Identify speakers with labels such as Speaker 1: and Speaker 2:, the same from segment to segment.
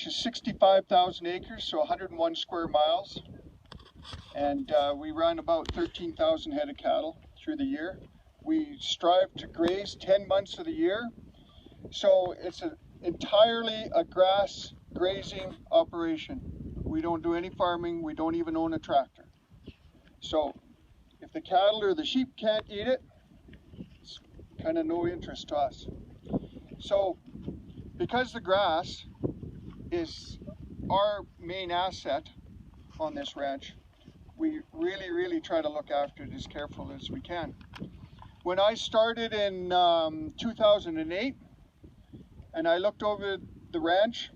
Speaker 1: ranch is 65,000 acres, so 101 square miles. And we run about 13,000 head of cattle through the year. We strive to graze 10 months of the year. So it's entirely a grass grazing operation. We don't do any farming. We don't even own a tractor. So if the cattle or the sheep can't eat it, it's kind of no interest to us. So because the grass is our main asset on this ranch, we really try to look after it as careful as we can. When I started in 2008 and I looked over the ranch,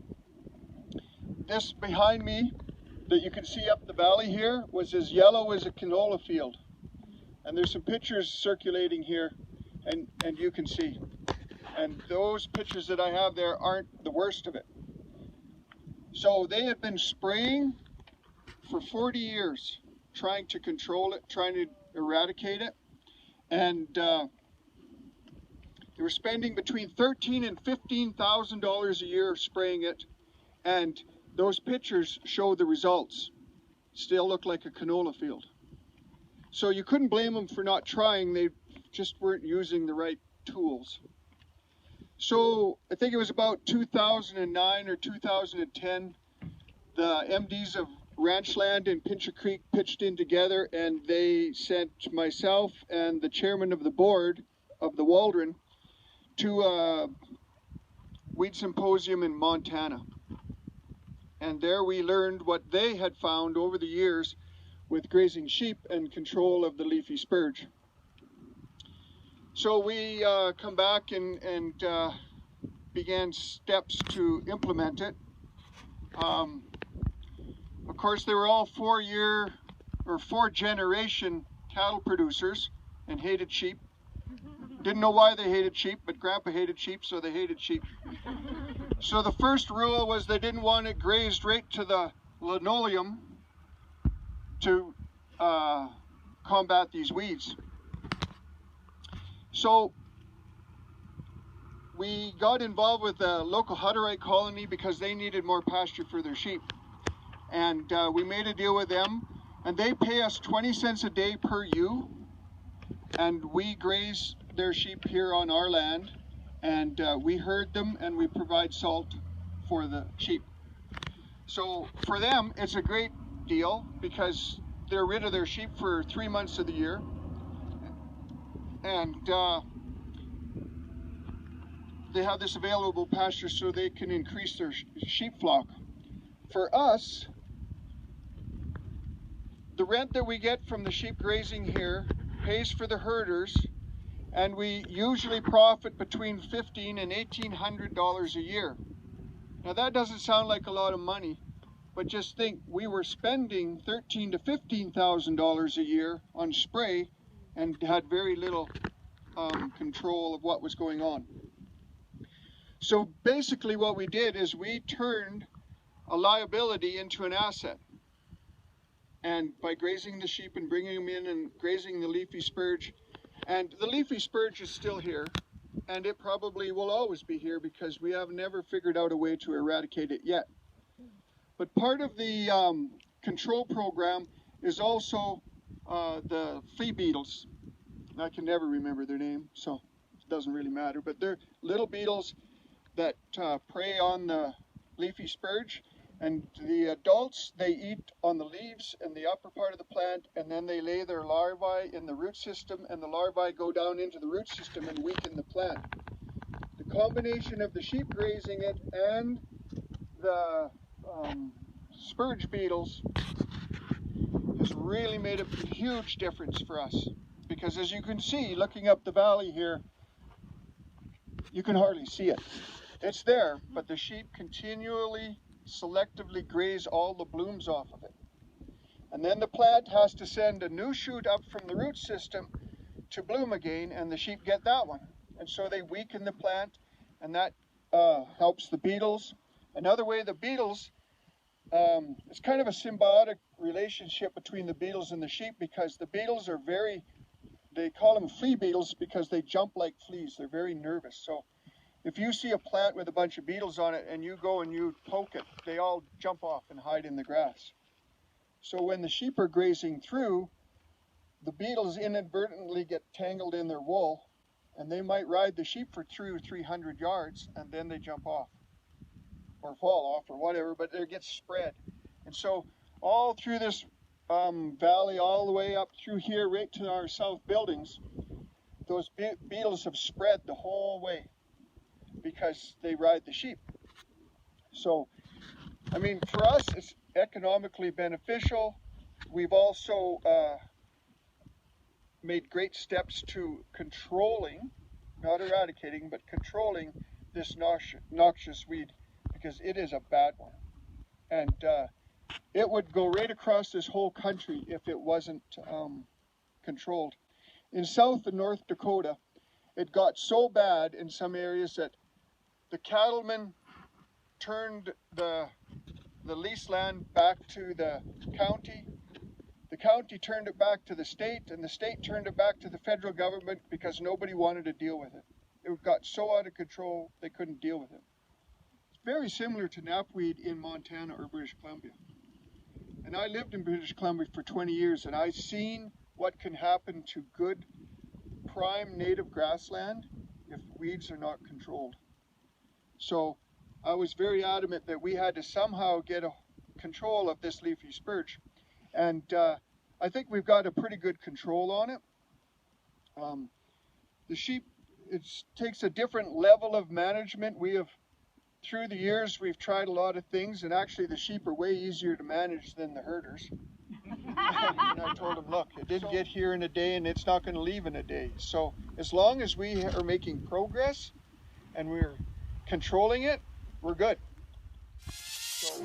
Speaker 1: this behind me that you can see up the valley here was as yellow as a canola field. And there's some pictures circulating here and you can see. And those pictures that I have there aren't the worst of it. So they had been spraying for 40 years, trying to control it, trying to eradicate it. And they were spending between $13,000 and $15,000 a year spraying it. And those pictures show the results. Still look like a canola field. So you couldn't blame them for not trying. They just weren't using the right tools. So I think it was about 2009 or 2010, the MDs of Ranchland and Pincher Creek pitched in together, and they sent myself and the chairman of the board of the Waldron to a weed symposium in Montana. And there we learned what they had found over the years with grazing sheep and control of the leafy spurge. So we come back and began steps to implement it. Of course, they were all four generation cattle producers and hated sheep. Didn't know why they hated sheep, but Grandpa hated sheep, so they hated sheep. So the first rule was they didn't want it grazed right to the linoleum to combat these weeds. So we got involved with the local Hutterite colony because they needed more pasture for their sheep. And we made a deal with them, and they pay us 20 cents a day per ewe, and we graze their sheep here on our land, and we herd them and we provide salt for the sheep. So for them, it's a great deal because they're rid of their sheep for 3 months of the year, and they have this available pasture so they can increase their sheep flock. For us, the rent that we get from the sheep grazing here pays for the herders, and we usually profit between $1,500 and $1,800 a year. Now that doesn't sound like a lot of money, but just think, we were spending $13,000 to $15,000 a year on spray and had very little control of what was going on. So basically what we did is we turned a liability into an asset. And by grazing the sheep and bringing them in and grazing the leafy spurge, and the leafy spurge is still here, and it probably will always be here because we have never figured out a way to eradicate it yet. But part of the control program is also the flea beetles. I can never remember their name, so it doesn't really matter, but they're little beetles that prey on the leafy spurge. And the adults, they eat on the leaves and the upper part of the plant, and then they lay their larvae in the root system, and the larvae go down into the root system and weaken the plant. The combination of the sheep grazing it and the spurge beetles has really made a huge difference for us. Because as you can see, looking up the valley here, you can hardly see it. It's there, but the sheep continually selectively graze all the blooms off of it. And then the plant has to send a new shoot up from the root system to bloom again, and the sheep get that one. And so they weaken the plant, and that helps the beetles. Another way the beetles, it's kind of a symbiotic relationship between the beetles and the sheep, because the beetles are they call them flea beetles because they jump like fleas. They're very nervous. So if you see a plant with a bunch of beetles on it and you go and you poke it, they all jump off and hide in the grass. So when the sheep are grazing through, the beetles inadvertently get tangled in their wool, and they might ride the sheep for 200 or 300 yards, and then they jump off or fall off or whatever, but it gets spread. And so all through this valley, all the way up through here, right to our south buildings, those beetles have spread the whole way because they ride the sheep. So, I mean, for us, it's economically beneficial. We've also made great steps to controlling, not eradicating, but controlling this noxious weed, because it is a bad one. And it would go right across this whole country if it wasn't controlled. In South and North Dakota, it got so bad in some areas that the cattlemen turned the leased land back to the county. The county turned it back to the state, and the state turned it back to the federal government because nobody wanted to deal with it. It got so out of control, they couldn't deal with it. It's very similar to knapweed in Montana or British Columbia. And I lived in British Columbia for 20 years, and I've seen what can happen to good prime native grassland if weeds are not controlled. So I was very adamant that we had to somehow get a control of this leafy spurge. And I think we've got a pretty good control on it. The sheep, it takes a different level of management. Through the years, we've tried a lot of things, and actually the sheep are way easier to manage than the herders. And I told them, look, it didn't get here in a day, and it's not going to leave in a day. So as long as we are making progress and we're controlling it, we're good. So